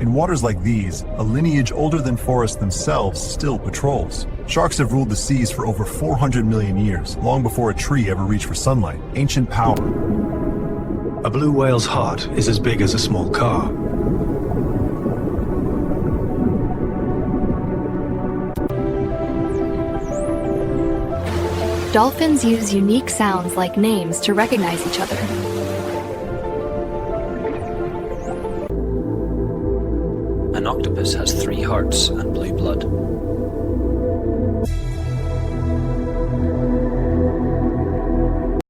In waters like these, a lineage older than forests themselves still patrols. Sharks have ruled the seas for over 400 million years, long before a tree ever reached for sunlight. Ancient power. A blue whale's heart is as big as a small car. Dolphins use unique sounds like names to recognize each other. An octopus has 3 hearts and blue blood.